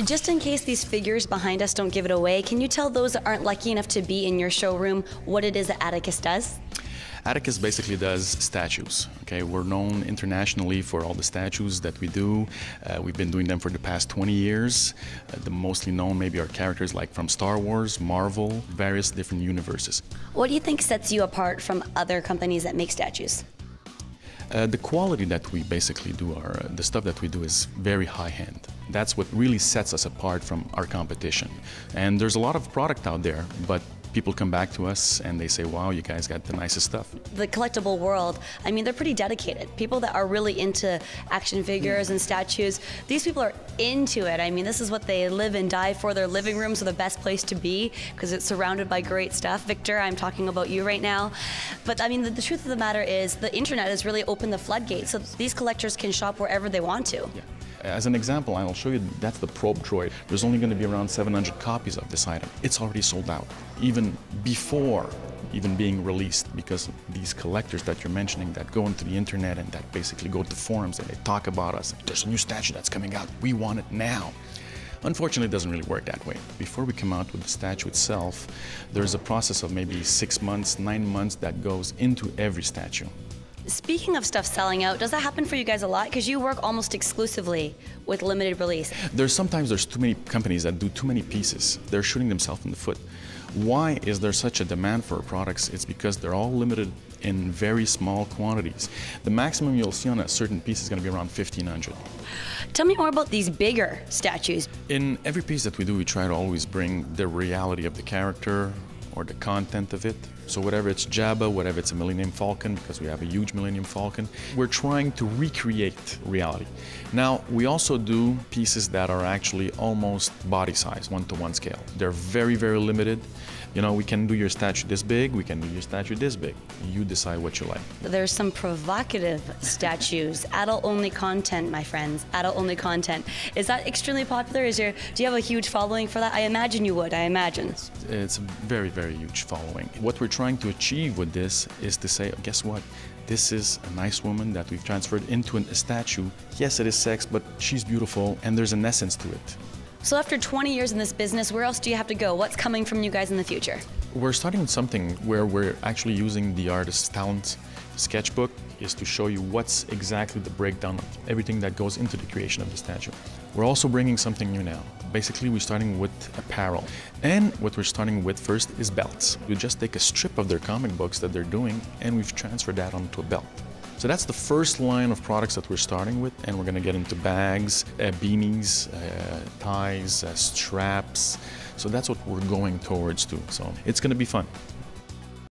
Just in case these figures behind us don't give it away, can you tell those that aren't lucky enough to be in your showroom what it is that Attakus does? Attakus basically does statues. Okay, we're known internationally for all the statues that we do. We've been doing them for the past 20 years. The mostly known maybe are characters like from Star Wars, Marvel, various different universes. What do you think sets you apart from other companies that make statues? The quality that we basically do, the stuff that we do is very high-end. That's what really sets us apart from our competition. And there's a lot of product out there, but people come back to us and they say, wow, you guys got the nicest stuff. The collectible world, I mean, they're pretty dedicated. People that are really into action figures and statues, these people are into it. I mean, this is what they live and die for. Their living rooms are the best place to be because it's surrounded by great stuff. Victor, I'm talking about you right now. But I mean, the truth of the matter is the internet has really opened the floodgates, so these collectors can shop wherever they want to. Yeah. As an example, I'll show you, that's the probe droid. There's only going to be around 700 copies of this item. It's already sold out, even before even being released, because these collectors that you're mentioning that go into the internet and that basically go to forums and they talk about us. There's a new statue that's coming out. We want it now. Unfortunately, it doesn't really work that way. Before we come out with the statue itself, there's a process of maybe 6 months, 9 months that goes into every statue. Speaking of stuff selling out, does that happen for you guys a lot? Because you work almost exclusively with limited release. Sometimes there's too many companies that do too many pieces. They're shooting themselves in the foot. Why is there such a demand for our products? It's because they're all limited in very small quantities. The maximum you'll see on a certain piece is going to be around 1,500. Tell me more about these bigger statues. In every piece that we do, we try to always bring the reality of the character or the content of it. So whatever it's Jabba, whatever it's a Millennium Falcon, because we have a huge Millennium Falcon, we're trying to recreate reality. Now, we also do pieces that are actually almost body size, 1-to-1 scale. They're very, very limited. You know, we can do your statue this big, we can do your statue this big. You decide what you like. There's some provocative statues, adult-only content, my friends, adult-only content. Is that extremely popular? Do you have a huge following for that? I imagine you would, I imagine. It's a very, very huge following. What we're trying to achieve with this is to say, guess what? This is a nice woman that we've transferred into a statue. Yes, it is sex, but she's beautiful and there's an essence to it. So after 20 years in this business, where else do you have to go? What's coming from you guys in the future? We're starting with something where we're actually using the artist's talent. Sketchbook is to show you what's exactly the breakdown of everything that goes into the creation of the statue. We're also bringing something new now. Basically, we're starting with apparel. And what we're starting with first is belts. We just take a strip of their comic books that they're doing and we've transferred that onto a belt. So that's the first line of products that we're starting with, and we're going to get into bags, beanies, ties, straps. So that's what we're going towards too. So it's going to be fun.